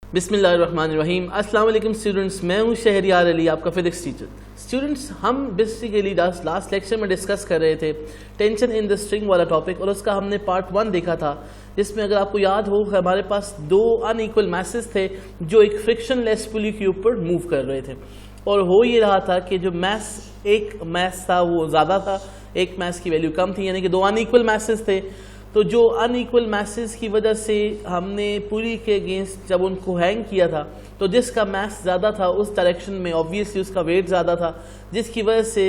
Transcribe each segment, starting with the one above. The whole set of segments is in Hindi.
बिस्मिल्लाहिर्रहमानिर्रहीम। अस्सलाम वालेकुम स्टूडेंट्स, मैं हूं शहरियार अली, आपका फिजिक्स टीचर। स्टूडेंट्स, हम बेसिकली लास्ट लेक्चर में डिस्कस कर रहे थे टेंशन इन द स्ट्रिंग वाला टॉपिक, और उसका हमने पार्ट 1 देखा था, जिसमें अगर आपको याद हो हमारे पास दो अनइक्वल मैसेज थे जो एक फ्रिक्शनलेस पुली के ऊपर मूव कर रहे थे, और हो ये रहा था कि जो एक मैस था वो ज़्यादा था, एक मैस की वैल्यू कम थी, यानी कि दो अनइक्वल मैसेज थे। तो जो अनइक्वल मैसेज की वजह से हमने पुली के अगेंस्ट जब उनको हैंग किया था, तो जिसका मैस ज़्यादा था उस डायरेक्शन में ऑब्वियसली उसका वेट ज़्यादा था, जिसकी वजह से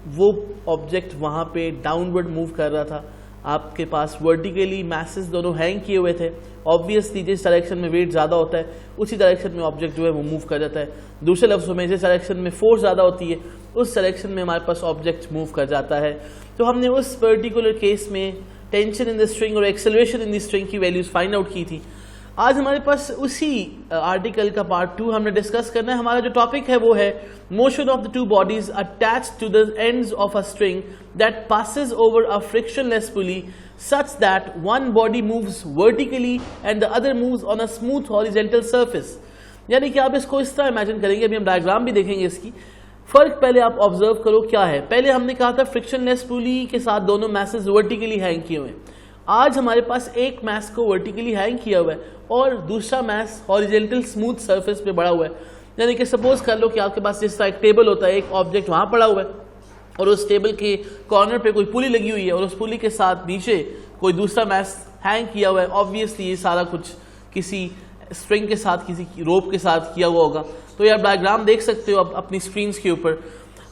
वो ऑब्जेक्ट वहाँ पे डाउनवर्ड मूव कर रहा था। आपके पास वर्टिकली मैसेज दोनों हैंग किए हुए थे, ऑब्वियसली जिस डायरेक्शन में वेट ज़्यादा होता है उसी डायरेक्शन में ऑब्जेक्ट जो है वो मूव कर जाता है। दूसरे लफ्ज़ों में जिस डायरेक्शन में फोर्स ज़्यादा होती है उस डायरेक्शन में हमारे पास ऑब्जेक्ट मूव कर जाता है। तो हमने उस पर्टिकुलर केस में टेंशन इन द स्ट्रिंग और एक्सेलरेशन इन द स्ट्रिंग की वैल्यूज फाइंड आउट की थी। आज हमारे पास उसी आर्टिकल का पार्ट 2 हमने डिस्कस करना है। हमारा जो टॉपिक है वो है motion of the two bodies attached to the ends of a string that passes over a frictionless pulley such that one body moves vertically and the other moves on a smooth horizontal surface. यानी कि आप इसको इस तरह इमेजिन करेंगे, अभी हम डायग्राम भी देखेंगे इसकी। फर्क पहले आप ऑब्जर्व करो क्या है। पहले हमने कहा था फ्रिक्शनलेस पुली के साथ दोनों मैसेज वर्टिकली हैंग किए हुए हैं। आज हमारे पास एक मैस को वर्टिकली हैंग किया हुआ है और दूसरा मैस हॉरिजॉन्टल स्मूथ सरफेस पे पड़ा हुआ है। यानी कि सपोज कर लो कि आपके पास जिस तरह एक टेबल होता है, एक ऑब्जेक्ट वहां पड़ा हुआ है और उस टेबल के कॉर्नर पे कोई पुली लगी हुई है और उस पुली के साथ नीचे कोई दूसरा मैस हैंग किया हुआ है। ऑब्वियसली ये सारा कुछ किसी स्ट्रिंग के साथ, किसी रोप के साथ किया हुआ होगा। तो यार डायग्राम देख सकते हो आप अपनी स्क्रीन्स के ऊपर।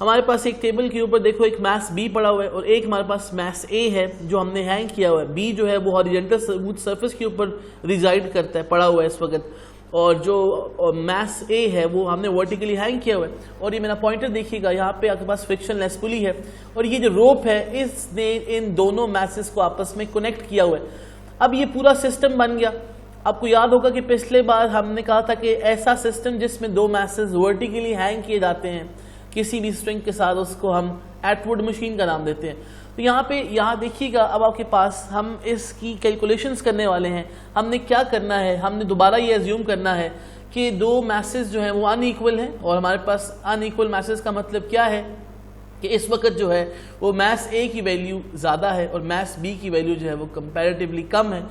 हमारे पास एक टेबल के ऊपर देखो एक मैस बी पड़ा हुआ है और एक हमारे पास मैस ए है जो हमने हैंग किया हुआ है। बी जो है वो हॉरिजॉन्टल स्मूथ सरफेस के ऊपर रिजाइड करता है, पड़ा हुआ है इस वक्त, और जो मैस ए है वो हमने वर्टिकली हैंग किया हुआ है। और ये मेरा पॉइंटर देखिएगा, यहाँ पे आपके पास फ्रिक्शनलेस पुली है और ये जो रोप है इसने इन दोनों मैसेज को आपस में कनेक्ट किया हुआ है। अब ये पूरा सिस्टम बन गया। आपको याद होगा कि पिछले बार हमने कहा था कि ऐसा सिस्टम जिसमें दो मैसेज वर्टिकली हैंग किए जाते हैं किसी भी स्ट्रिंग के साथ, उसको हम एटवुड मशीन का नाम देते हैं। तो यहाँ देखिएगा, अब आपके पास हम इसकी कैलकुलेशंस करने वाले हैं। हमने क्या करना है, हमने दोबारा ये एज्यूम करना है कि दो मैसेज जो हैं वो अनइक्वल हैं, और हमारे पास अनइक्वल मैसेज का मतलब क्या है कि इस वक्त जो है वो मैस ए की वैल्यू ज़्यादा है और मैस बी की वैल्यू जो है वो कंपैरेटिवली कम है।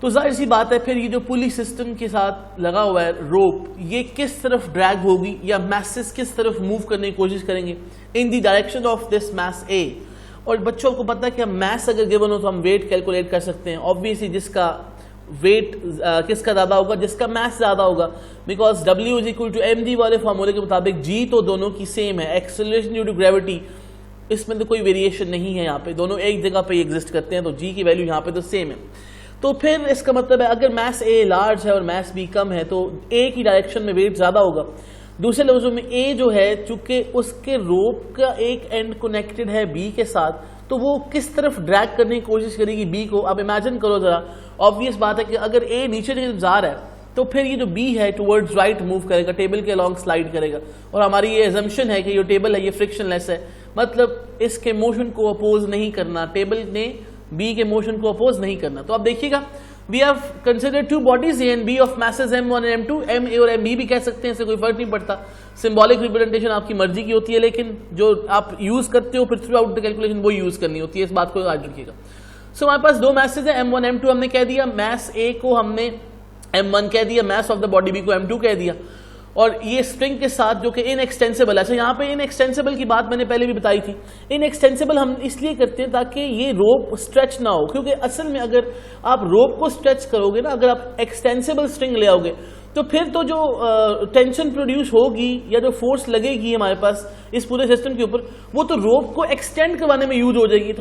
तो जाहिर सी बात है फिर ये जो पुली सिस्टम के साथ लगा हुआ है रोप, ये किस तरफ ड्रैग होगी या मैसेज किस तरफ मूव करने की कोशिश करेंगे in the direction of this mass A. और बच्चों को पता है कि हम मैस अगर गिवन हो तो हम वेट कैलकुलेट कर सकते हैं। ऑब्वियसली जिसका वेट किसका ज़्यादा होगा, जिसका मैस ज़्यादा होगा, बिकॉज W = mg वाले फार्मूले के मुताबिक जी तो दोनों की सेम है। एक्सेलरेशन ड्यू टू ग्रेविटी, इसमें तो कोई वेरिएशन नहीं है, यहाँ पे दोनों एक जगह पे एग्जिस्ट करते हैं, तो जी की वैल्यू यहाँ पे तो सेम है। तो फिर इसका मतलब है अगर मैस ए लार्ज है और मैस बी कम है तो ए की डायरेक्शन में वेट ज्यादा होगा। दूसरे लफ्जों में ए जो है चूंकि उसके रोप का एक एंड कनेक्टेड है बी के साथ, तो वो किस तरफ ड्रैग करने की कोशिश करेगी बी को। अब इमेजिन करो जरा, ऑब्वियस बात है कि अगर ए नीचे की तरफ जा रहा है तो फिर ये जो बी है टुवर्ड्स राइट मूव करेगा, टेबल के अलॉन्ग स्लाइड करेगा। और हमारी ये एजम्पशन है कि ये टेबल है ये फ्रिक्शनलेस है, मतलब इसके मोशन को अपोज नहीं करना, टेबल ने बी के मोशन को अपोज नहीं करना। तो अब देखिएगा, we have considered two bodies A and B of masses m1 and m2। m a और m b भी कह सकते हैं, इससे कोई फर्क नहीं पड़ता। सिंबॉलिक रिप्रेजेंटेशन आपकी मर्जी की होती है, लेकिन जो आप यूज करते हो फिर थ्रू आउट द कैलकुलेशन वो यूज करनी होती है, इस बात को याद रखिएगा। सो हमारे पास दो मैसेज है m1 m2 हमने कह दिया, मैस ए को हमने m1 कह दिया, mass of the body B को m2 कह दिया, और ये स्ट्रिंग के साथ जो कि इनएक्सटेंसिबल है। अच्छा, यहाँ पे इनएक्सटेंसिबल की बात मैंने पहले भी बताई थी। इनएक्सटेंसिबल हम इसलिए करते हैं ताकि ये रोप स्ट्रेच ना हो, क्योंकि असल में अगर आप रोप को स्ट्रेच करोगे ना, अगर आप एक्सटेंसिबल स्ट्रिंग ले आओगे तो फिर तो जो टेंशन प्रोड्यूस होगी या जो फोर्स लगेगी हमारे पास इस पूरे सिस्टम के ऊपर, वो तो रोप को एक्सटेंड करवाने में यूज हो जाएगी।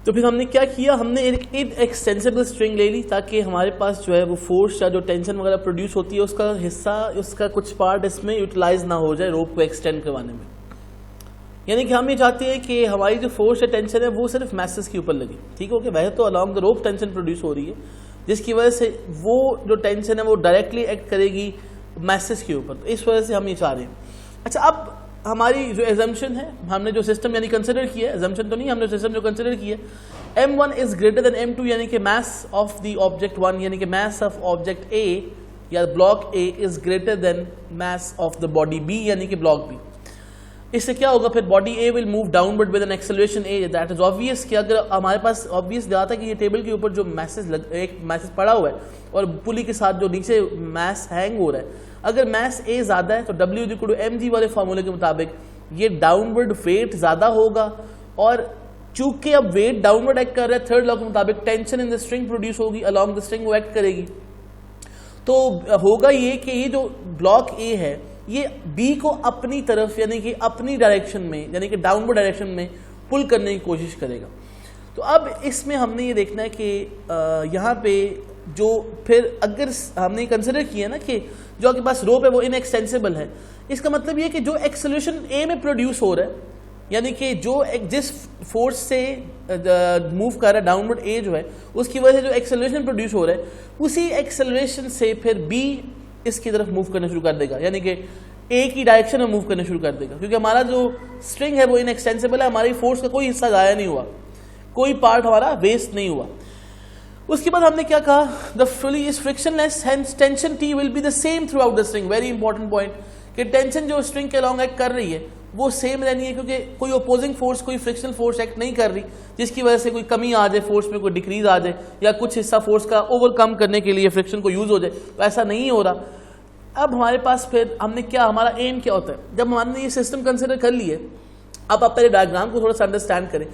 तो फिर हमने क्या किया, हमने एक एक्सटेंसिबल स्ट्रिंग ले ली ताकि हमारे पास जो है वो फोर्स या जो टेंशन वगैरह प्रोड्यूस होती है उसका हिस्सा, उसका कुछ पार्ट इसमें यूटिलाइज ना हो जाए रोप को एक्सटेंड करवाने में। यानी कि हम ये चाहते हैं कि हमारी जो फोर्स या टेंशन है वो सिर्फ मैसेज के ऊपर लगे। ठीक हो गया, वह तो along the rope tension produce हो रही है, जिसकी वजह से वो जो टेंशन है वो डायरेक्टली एक्ट करेगी मैसेज के ऊपर। तो इस वजह से हम ये चाह रहे हैं। अच्छा, अब हमारी जो एजम्पशन है, हमने जो सिस्टम यानी कंसिडर किया, एजम्पशन तो नहीं, हमने सिस्टम जो कंसिडर किया, m1 is greater then m2, यानी कि मैस ऑफ द ऑब्जेक्ट 1 यानी कि मैस ऑफ ऑब्जेक्ट ए या block A is greater than mass of the body B, यानी कि ब्लॉक बी। इससे क्या होगा फिर, body A will move downward with an acceleration a. That is obvious कि अगर हमारे पास ऑब्वियस जाता है कि ये टेबल के ऊपर जो एक मैसेज पड़ा हुआ है और पुली के साथ जो नीचे मैस हैंग हो रहा है, अगर मैस ए ज्यादा है तो W=mg वाले फॉर्मूले के मुताबिक ये डाउनवर्ड वेट ज्यादा होगा, और चूंकि अब वेट डाउनवर्ड एक्ट कर रहा है, थर्ड लॉ के मुताबिक tension in the string produce होगी, अलोंग द स्ट्रिंग वो एक्ट करेगी। तो होगा ये कि ये जो ब्लॉक ए है ये बी को अपनी तरफ यानी कि अपनी डायरेक्शन में यानी कि डाउनवर्ड डायरेक्शन में पुल करने की कोशिश करेगा। तो अब इसमें हमने ये देखना है कि यहाँ पे जो फिर अगर हमने कंसिडर किया ना कि जो आपके पास रोप है वो इनएक्सटेंसिबल है, इसका मतलब ये कि जो एक्सेलरेशन ए में प्रोड्यूस हो रहा है, यानी कि जो जिस फोर्स से मूव कर रहा है डाउनवर्ड ए जो है, उसकी वजह से जो एक्सेलरेशन प्रोड्यूस हो रहा है, उसी एक्सेलरेशन से फिर बी इसकी तरफ मूव करना शुरू कर देगा, यानी कि ए की डायरेक्शन में मूव करना शुरू कर देगा, क्योंकि हमारा जो स्ट्रिंग है वो इनएक्सटेंसिबल है, हमारी फोर्स का कोई हिस्सा जाया नहीं हुआ, कोई पार्ट हमारा वेस्ट नहीं हुआ। उसके बाद हमने क्या कहा, the pulley is frictionless, hence tension T will be the same through out the string. Very important point कि टेंशन जो स्ट्रिंग के अलॉन्ग एक्ट कर रही है वो सेम रहनी है, क्योंकि कोई अपोजिंग फोर्स, कोई फ्रिक्शनल फोर्स एक्ट नहीं कर रही जिसकी वजह से कोई कमी आ जाए फोर्स में, कोई डिक्रीज आ जाए या कुछ हिस्सा फोर्स का ओवरकम करने के लिए फ्रिक्शन को यूज हो जाए, तो ऐसा नहीं हो रहा। अब हमारे पास फिर हमने क्या, हमारा एम क्या होता है, जब हमने ये सिस्टम कंसिडर कर लिए, अब आप पहले डायग्राम को थोड़ा सा अंडरस्टैंड करें।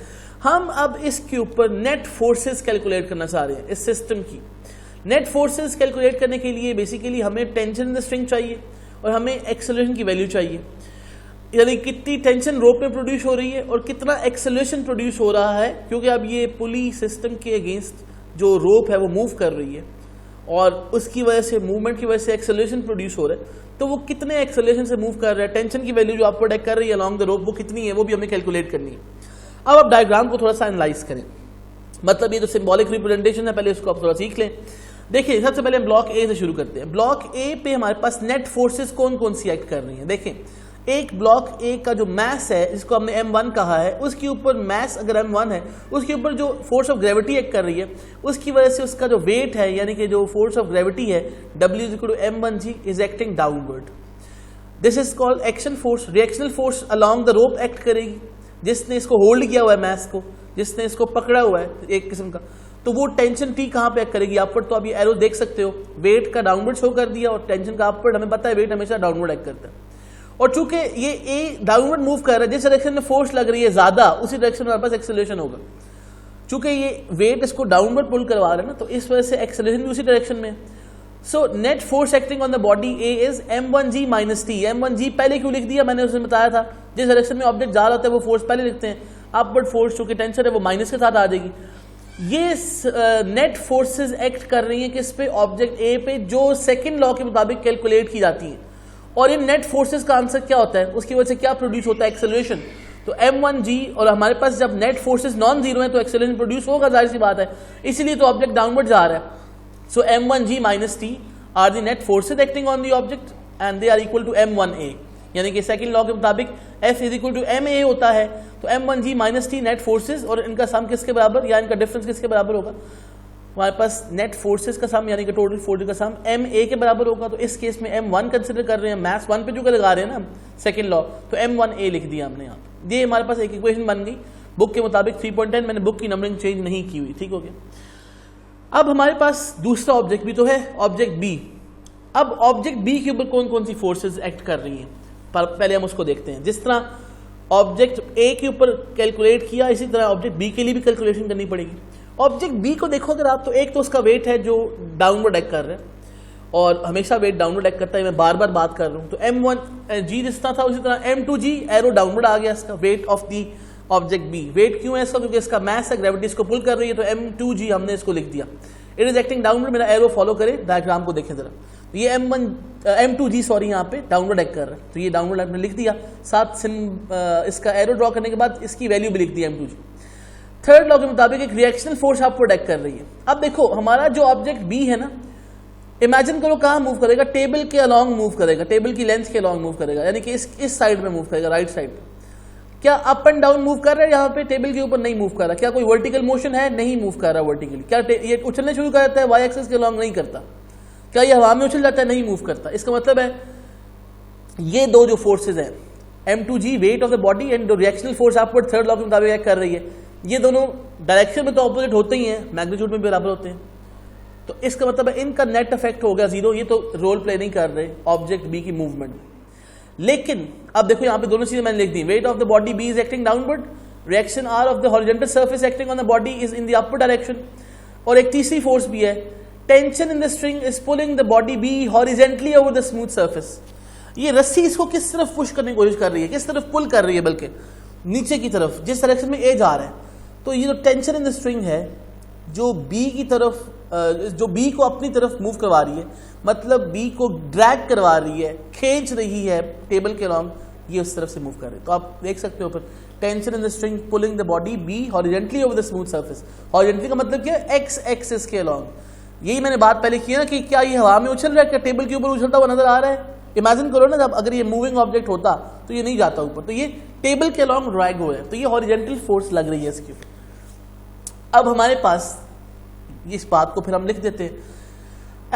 हम अब इसके ऊपर नेट फोर्सेस कैलकुलेट करना चाह रहे हैं इस सिस्टम की। नेट फोर्सेस कैलकुलेट करने के लिए बेसिकली हमें टेंशन इन द स्ट्रिंग चाहिए और हमें एक्सेलरेशन की वैल्यू चाहिए, यानी कितनी टेंशन रोप में प्रोड्यूस हो रही है और कितना एक्सेलरेशन प्रोड्यूस हो रहा है, क्योंकि अब ये पुली सिस्टम के अगेंस्ट जो रोप है वो मूव कर रही है और उसकी वजह से, मूवमेंट की वजह से एक्सेलरेशन प्रोड्यूस हो रहा है, तो वो कितने एक्सेलरेशन से मूव कर रहा है, टेंशन की वैल्यू जो अपवर्ड एक्ट कर रही है अलॉन्ग द रोप वो कितनी है, वो भी हमें कैलकुलेट करनी है। अब आप डायग्राम को थोड़ा सा एनालाइज करें, मतलब ये जो सिंबॉलिक रिप्रेजेंटेशन है पहले उसको आप थोड़ा सीख लें। देखिए सबसे पहले हम ब्लॉक ए से शुरू करते हैं। ब्लॉक ए पे हमारे पास नेट फोर्सेस कौन कौन सी एक्ट कर रही हैं। देखें, एक ब्लॉक ए का जो मैस है जिसको हमने m1 कहा है, उसके ऊपर मैस अगर m1 है, उसके ऊपर जो फोर्स ऑफ ग्रेविटी एक्ट कर रही है उसकी वजह से उसका जो वेट है यानी कि जो फोर्स ऑफ ग्रेविटी है W=mg is acting downward. This is called action force. Reactional force along the rope act करेगी, जिसने इसको होल्ड किया हुआ है मैस को, जिसने इसको पकड़ा हुआ है एक किस्म का, तो वो टेंशन टी कहाँ पे एक्ट करेगी, अपवर्ड। तो आप ये एरो देख सकते हो, वेट का डाउनवर्ड शो कर दिया और टेंशन का अपवर्ड। हमें पता है वेट हमेशा डाउनवर्ड एक्ट करता है, और चूंकि ये ए डाउनवर्ड मूव कर रहा है, जिस डायरेक्शन में फोर्स लग रही है ज्यादा उसी डायरेक्शन में हमारे पास एक्सेलरेशन होगा। चूंकि ये वेट इसको डाउनवर्ड पुल करवा रहा है ना, तो इस वजह से एक्सेलरेशन भी उसी डायरेक्शन में। So net force acting on the body A is m1g minus T. m1g पहले क्यों लिख दिया, मैंने उसमें बताया था, जिस डायरेक्शन में ऑब्जेक्ट जा रहा होता है वो फोर्स पहले लिखते हैं, अपवर्ड फोर्स चूंकि टेंशन है वो माइनस के साथ आ जाएगी। ये नेट फोर्सेस एक्ट कर रही हैं किस पे, ऑब्जेक्ट ए पे, जो सेकंड लॉ के मुताबिक कैलकुलेट की जाती है। और इन नेट फोर्सेस का आंसर क्या होता है, उसकी वजह से क्या प्रोड्यूस होता है, एक्सेलरेशन। तो m1g, और हमारे पास जब नेट फोर्सेस नॉन जीरो है तो एक्सेलरेशन प्रोड्यूस होगा, जाहिर सी बात है, इसीलिए तो ऑब्जेक्ट डाउनवर्ड जा रहा है। So m1g minus T are the net forces acting on the object and they are equal to m1a, यानी कि सेकंड लॉ के मुताबिक F is equal to ma होता है। तो m1g minus T net forces, और इनका सम किसके बराबर या इनका डिफरेंस किसके बराबर होगा, हमारे पास नेट फोर्सेस का सम यानी कि टोटल फोर्स का सम ma के बराबर होगा। तो इस केस में m1 कंसिडर कर रहे हैं, मैथ्स 1 पे जो लगा रहे हैं ना हम सेकंड लॉ, तो m1a लिख दिया हमने यहाँ पे। ये हमारे पास एक इक्वेशन बन गई बुक के मुताबिक 3.10, मैंने बुक की नंबरिंग चेंज नहीं की हुई, ठीक हो गया। अब हमारे पास दूसरा ऑब्जेक्ट भी तो है, ऑब्जेक्ट बी। अब ऑब्जेक्ट बी के ऊपर कौन कौन सी फोर्सेज एक्ट कर रही हैं, पहले हम उसको देखते हैं। जिस तरह ऑब्जेक्ट ए के ऊपर कैलकुलेट किया, इसी तरह ऑब्जेक्ट बी के लिए भी कैलकुलेशन करनी पड़ेगी। ऑब्जेक्ट बी को देखो अगर आप, तो एक तो उसका वेट है जो डाउनवर्ड एक्ट कर रहा है, और हमेशा वेट डाउनवर्ड एक्ट करता है, मैं बार बार बात कर रहा हूँ। तो m1g जिस तरह था उसी तरह m2g एरो डाउनवर्ड आ गया इसका, weight of the object B. Weight क्यों है इसका, क्योंकि इसका मैस है, ग्रेविटी इसको पुल कर रही है, तो m2g हमने इसको लिख दिया। इट इज एक्टिंग डाउनवर्ड, मेरा एरो फॉलो करें, डायग्राम को देखें जरा। तो ये m2g सॉरी यहाँ पे डाउनवर्ड एक्ट कर रहा है, तो ये डाउनवर्ड एक्ट लिख दिया, साथ इसका एरो ड्रॉ करने के बाद इसकी वैल्यू भी लिख दी m2g। थर्ड लॉ के मुताबिक एक रिएक्शनल फोर्स अपवर्ड एक्ट कर रही है। अब देखो हमारा जो ऑब्जेक्ट बी है ना, इमेजिन करो कहाँ मूव करेगा, टेबल के अलॉन्ग मूव करेगा, टेबल की लेंथ के अलॉन्ग मूव करेगा, यानी कि इस साइड में मूव करेगा, राइट साइड पे। क्या अप एंड डाउन मूव कर रहा है यहाँ पे, टेबल के ऊपर नहीं मूव कर रहा। क्या कोई वर्टिकल मोशन है, नहीं मूव कर रहा वर्टिकली। क्या ये उछलने शुरू कर देता है, वाई एक्सिस के अलॉन्ग नहीं करता। क्या ये हवा में उछल जाता है? नहीं मूव करता। इसका मतलब है ये दो जो फोर्सेज हैं m2g wait of the body and reactional force upward third law के मुताबिक एक्ट कर रही है, ये दोनों डायरेक्शन में तो ऑपोजिट होते ही हैं, मैग्नीट्यूड में भी बराबर होते हैं। तो इसका मतलब है इनका नेट इफेक्ट हो गया जीरो। ये तो रोल प्ले नहीं कर रहे ऑब्जेक्ट बी की मूवमेंट में। लेकिन अब देखो यहाँ पे दोनों चीजें मैंने लिख दी। Weight of the body B is acting downward, reaction R of the horizontal surface acting on the body is in the upper direction. और एक तीसरी फोर्स भी है, tension in the string is pulling the body B horizontally over the smooth surface. ये रस्सी इसको किस तरफ पुश करने की कोशिश कर रही है, किस तरफ पुल कर रही है, बल्कि नीचे की तरफ, जिस डायरेक्शन में ए जा रहा है। तो ये जो टेंशन इन द स्ट्रिंग है जो बी की तरफ, जो बी को अपनी तरफ मूव करवा रही है, मतलब बी को ड्रैग करवा रही है, खींच रही है टेबल के अलॉन्ग, ये उस तरफ से मूव कर रहे हैं। तो आप देख सकते हो फिर tension in the string pulling the body B horizontally over the smooth surface. Horizontally का मतलब क्या है? एक्स एक्सिस के अलॉन्ग। यही मैंने बात पहले की ना कि क्या ये हवा में उछल रहा है, क्या टेबल के ऊपर उछलता हुआ नजर आ रहा है? इमेजिन करो ना, जब अगर ये मूविंग ऑब्जेक्ट होता तो ये नहीं जाता ऊपर, तो ये टेबल के अलॉन्ग ड्रैग हुआ है, तो ये हॉरिजॉन्टल फोर्स लग रही है इसके ऊपर। अब हमारे पास इस बात को फिर हम लिख देते हैं,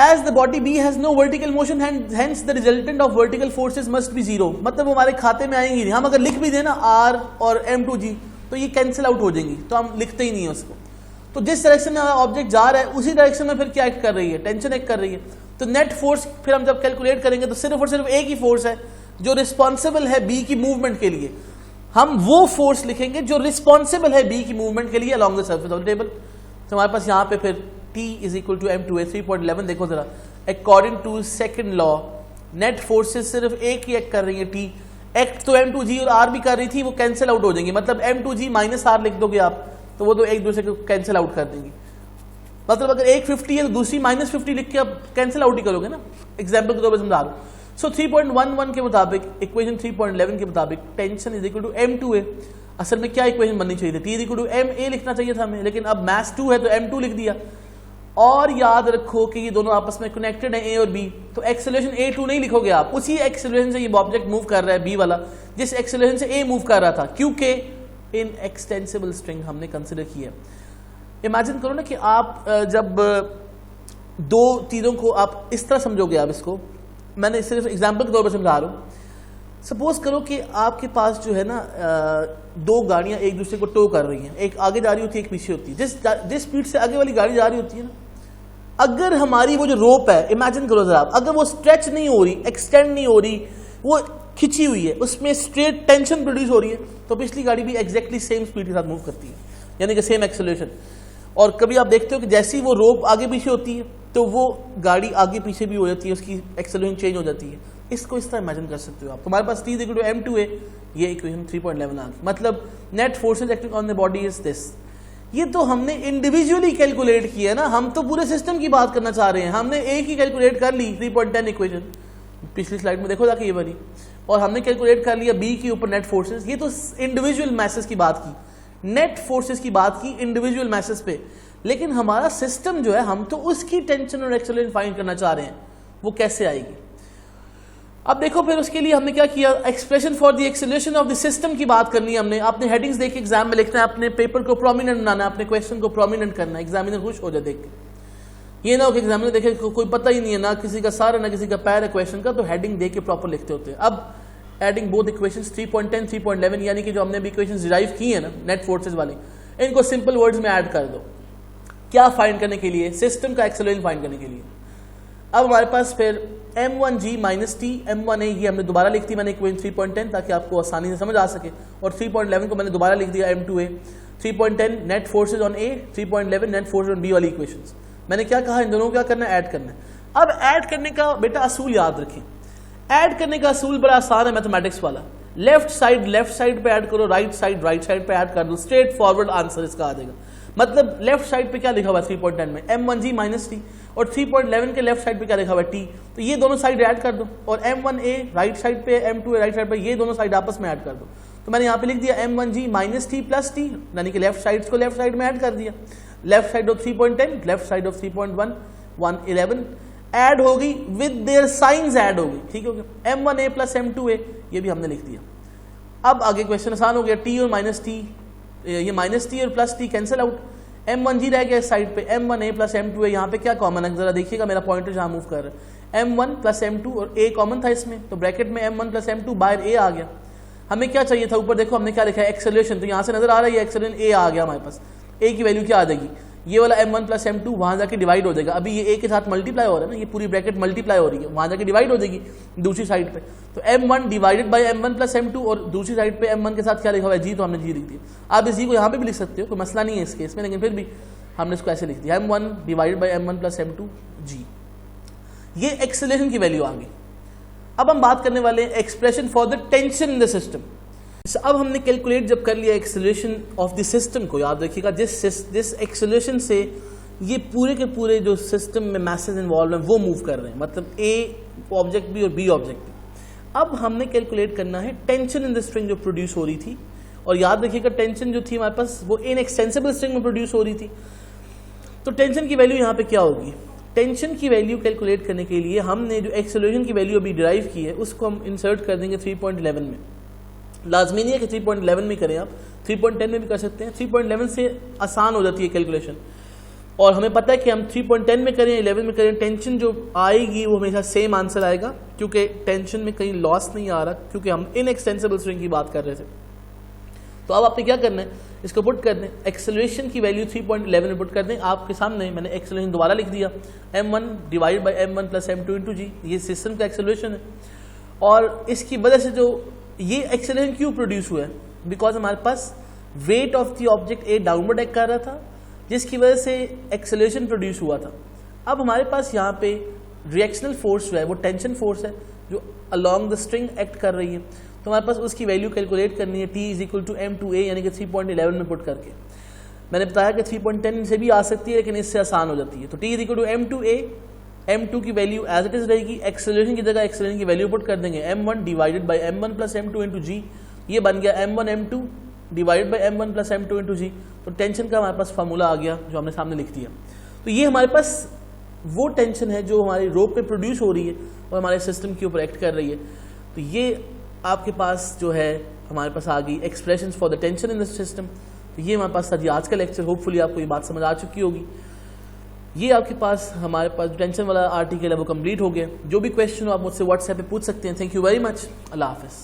as the body B has no vertical motion hence the resultant of vertical forces must be zero. मतलब हमारे खाते में आएंगी नहीं। हम अगर लिख भी देना आर और m2g तो ये कैंसिल आउट हो जाएंगी, तो हम लिखते ही नहीं है उसको। तो जिस डायरेक्शन में ऑब्जेक्ट जा रहा है उसी डायरेक्शन में फिर क्या एक्ट कर रही है? टेंशन एक्ट कर रही है। तो नेट फोर्स फिर हम जब कैलकुलेट करेंगे तो सिर्फ और सिर्फ एक ही फोर्स है जो रिस्पॉन्सिबल है बी की मूवमेंट के लिए। हम वो फोर्स लिखेंगे जो रिस्पॉन्सिबल है बी की मूवमेंट के लिए along the surface of the table. तो हमारे पास यहाँ पे फिर T is equal to m2a 3.11। देखो जरा, according to second law net forces सिर्फ एक ही एक्ट कर रही है, T एक्ट तो m2g और r भी कर रही थी, वो कैंसिल आउट हो जाएंगी। मतलब m2g माइनस r लिख दोगे आप तो वो तो एक दूसरे को कैंसिल आउट कर देंगी। मतलब अगर एक 50 है तो दूसरी माइनस 50 लिख के आप कैंसिल आउट ही करोगे ना। एग्जाम्पल के तौर पर समझा रहा हूँ। सो 3.11 के मुताबिक, इक्वेशन 3.11 के मुताबिक tension is equal to m2a। असल में क्या इक्वेशन बननी चाहिए थी? T is equal to ma लिखना चाहिए था हमें, लेकिन अब मैथ्स 2 है तो m2 लिख दिया। और याद रखो कि ये दोनों आपस में कनेक्टेड है, a और b। तो एक्सेलरेशन a2 नहीं लिखोगे आप, उसी एक्सेलरेशन से ये ऑब्जेक्ट मूव कर रहा है b वाला, जिस एक्सेलरेशन से a मूव कर रहा था, क्योंकि इन एक्सटेंसिबल स्ट्रिंग हमने कंसिडर किया। इमेजिन करो ना कि आप जब दो चीजों को आप इस तरह समझोगे, आप इसको मैंने सिर्फ एग्जाम्पल के तौर पर समझा रहा हूँ। सपोज करो कि आपके पास जो है ना दो गाड़ियां एक दूसरे को टो कर रही हैं, एक आगे जा रही होती है, एक पीछे होती है। जिस स्पीड से आगे वाली गाड़ी जा रही होती है ना, अगर हमारी वो जो रोप है, इमेजिन करो जरा आप, अगर वो स्ट्रेच नहीं हो रही, एक्सटेंड नहीं हो रही, वो खिंची हुई है, उसमें स्ट्रेट टेंशन प्रोड्यूस हो रही है, तो पिछली गाड़ी भी एग्जैक्टली सेम स्पीड के साथ मूव करती है, यानी कि सेम एक्सेलरेशन। और कभी आप देखते हो कि जैसी वो रोप आगे पीछे होती है तो वो गाड़ी आगे पीछे भी हो जाती है, उसकी एक्सेलरेशन चेंज हो जाती है। इसको इस तरह इमेजिन कर सकते हो आप। तुम्हारे पास T इक्वल टू m2a, ये इक्वेशन 3.11 आ गई। मतलब net forces acting on the body is this. ये तो हमने इंडिविजुअली कैलकुलेट किया ना, हम तो पूरे सिस्टम की बात करना चाह रहे हैं। हमने एक ही कैलकुलेट कर ली 3.10 इक्वेशन, पिछली स्लाइड में देखो जाके ये वाली, और हमने कैलकुलेट कर लिया बी के ऊपर नेट फोर्सेज। ये तो इंडिविजुअल मैसेज की बात की, नेट फोर्सेज की बात की इंडिविजुअल मैसेज पे। लेकिन हमारा सिस्टम जो है, हम तो उसकी टेंशन और एक्सेलरेशन फाइंड करना चाह रहे हैं, वो कैसे आएगी? अब देखो फिर उसके लिए हमने क्या किया, expression for the acceleration of the system की बात करनी है हमने। आपने हेडिंग्स देख के एग्जाम में लिखना है, अपने पेपर को प्रोमिनेंट बनाना है, अपने क्वेश्चन को प्रोमिनेंट करना है, एग्जामिनर खुश हो जाए देख के। ये ना हो कि एग्जामिनर देखे कोई पता ही नहीं है, ना किसी का सार है ना किसी का पैर है क्वेश्चन का, तो हेडिंग देख के प्रॉपर लिखते होते हैं। अब एडिंग बोथ इक्वेशंस 3.10 3.11, यानी कि जो हमने अभी इक्वेशंस डिराइव की है ना नेट फोर्सेज वाली, इनको सिंपल वर्ड्स में ऐड कर दो। क्या फाइंड करने के लिए? सिस्टम का एक्सेलरेशन फाइंड करने के लिए। अब हमारे पास फिर m1g माइनस टी, m1a ये हमने दोबारा लिख दी मैंने इक्वेशन 3.10 ताकि आपको आसानी से समझ आ सके, और 3.11 को मैंने दोबारा लिख दिया m2a। 3.10 net forces on a, 3.11 net forces on b वाली इक्वेशंस। मैंने क्या कहा, इन दोनों को क्या करना है, ऐड करना है। अब ऐड करने का बेटा असूल याद रखें, ऐड करने का असूल बड़ा आसान है मैथमेटिक्स वाला। लेफ्ट साइड पे ऐड करो, राइट साइड पे ऐड कर दो, स्ट्रेट फॉरवर्ड आंसर इसका आ जाएगा। मतलब लेफ्ट साइड पे क्या लिखा हुआ है 3.10 में, m1g माइनस टी, और 3.11 के लेफ्ट साइड पे क्या लिखा हुआ है t, तो ये दोनों साइड ऐड कर दो। और m1a राइट साइड पे, m2a राइट साइड पे, ये दोनों साइड आपस में ऐड कर दो। तो मैंने यहाँ पे लिख दिया m1g minus T plus T, यानी कि लेफ्ट साइड को लेफ्ट साइड में ऐड कर दिया। Left side of 3.10, left side of 3.1, 111 add होगी, विद देयर साइंस ऐड होगी, ठीक हो गया। m1a प्लस m2a ये भी हमने लिख दिया। अब आगे क्वेश्चन आसान हो गया, t और माइनस टी, ये माइनस टी और plus T cancel out, M1G रह गया इस साइड पे, M1A प्लस M2A, यहाँ पे क्या कॉमन है जरा देखिएगा, मेरा पॉइंटर जहाँ मूव कर रहा है, M1 प्लस M2 और A कॉमन था इसमें, तो ब्रैकेट में M1 प्लस M2 बाहर A आ गया। हमें क्या चाहिए था, ऊपर देखो हमने क्या लिखा है एक्सेलरेशन, तो यहाँ से नजर आ रहा है एक्सेलरेशन A आ गया हमारे पास। A की वैल्यू क्या आ जाएगी, ये वाला M1 प्लस M2 वहाँ जाके डिवाइड हो जाएगा, अभी ये A के साथ मल्टीप्लाई हो रहा है ना, ये पूरी ब्रैकेट मल्टीप्लाई हो रही है, वहाँ जाके डिवाइड हो जाएगी दूसरी साइड पे, तो M1 divided by M1 plus M2 और दूसरी साइड पे M1 के साथ क्या लिखा हुआ है G, तो हमने G लिख दिया। आप इस G को यहाँ पे भी लिख सकते हो, कोई मसला नहीं है इस केस में, लेकिन फिर भी हमने इसको ऐसे लिख दिया M1 divided by M1 plus M2 G। ये एक्सेलरेशन की वैल्यू आ गई। अब हम बात करने वाले हैं expression for the tension in the system. अब हमने कैलकुलेट जब कर लिया एक्सेलरेशन ऑफ द सिस्टम को, याद रखिएगा जिस एक्सेलरेशन से ये पूरे के पूरे जो सिस्टम में मैसेज इन्वॉल्व हैं वो मूव कर रहे हैं, मतलब A ऑब्जेक्ट भी और B ऑब्जेक्ट भी। अब हमने कैलकुलेट करना है टेंशन इन द स्ट्रिंग जो प्रोड्यूस हो रही थी, और याद रखिएगा टेंशन जो थी हमारे पास वो इनएक्सटेंसिबल स्ट्रिंग में प्रोड्यूस हो रही थी। तो टेंशन की वैल्यू यहाँ पे क्या होगी, टेंशन की वैल्यू कैलकुलेट करने के लिए हमने जो एक्सेलरेशन की वैल्यू अभी डिराइव की है उसको हम इंसर्ट कर देंगे 3.11 में। लाजमी नहीं है कि 3.11 में करें, आप 3.10 में भी कर सकते हैं, 3.11 से आसान हो जाती है कैलकुलेशन, और हमें पता है कि हम 3.10 में करें 11 में करें, टेंशन जो आएगी वो हमेशा सेम आंसर आएगा, क्योंकि टेंशन में कहीं लॉस नहीं आ रहा, क्योंकि हम इनएक्सटेंसिबल स्ट्रिंग की बात कर रहे थे। तो अब आपने क्या करना है, इसको पुट कर दें, एक्सेलरेशन की वैल्यू 3.11 में पुट कर दें। आपके सामने मैंने एक्सेलरेशन दोबारा लिख दिया, M1 divide by M1 plus M2 into G, ये सिस्टम का एक्सेलरेशन है। और इसकी वजह से जो ये एक्सेलरेशन क्यों प्रोड्यूस हुआ है, बिकॉज हमारे पास weight of the object A downward act कर रहा था, जिसकी वजह से एक्सेलरेशन प्रोड्यूस हुआ था। अब हमारे पास यहाँ पे रिएक्शनल फोर्स जो है वो टेंशन फोर्स है जो अलॉन्ग द स्ट्रिंग एक्ट कर रही है, तो हमारे पास उसकी वैल्यू कैलकुलेट करनी है, T is equal to M2A, यानी कि 3.11 में पुट करके। मैंने बताया कि 3.10 से भी आ सकती है, लेकिन इससे आसान हो जाती है। तो T is equal to M2A, M2 की वैल्यू एज इट इज रहेगी, एक्सेलरेशन की जगह एक्सेलरेशन की वैल्यू पुट कर देंगे M1 divided by M1 plus M2 into G, ये बन गया M1 M2 divided by M1 plus M2 into G। तो टेंशन का हमारे पास फार्मूला आ गया जो हमने सामने लिख दिया। तो ये हमारे पास वो टेंशन है जो हमारी रोप पे प्रोड्यूस हो रही है और हमारे सिस्टम के ऊपर एक्ट कर रही है। तो ये आपके पास जो है हमारे पास आ गई expressions for the tension in the system. तो ये हमारे पास था जी आज का लेक्चर, होपफुली आपको ये बात समझ आ चुकी होगी। ये आपके पास हमारे पास टेंशन वाला आर्टिकल है वो कंप्लीट हो गया। जो भी क्वेश्चन हो आप मुझसे व्हाट्सएप पे पूछ सकते हैं। थैंक यू वेरी मच, अल्लाह हाफिज़।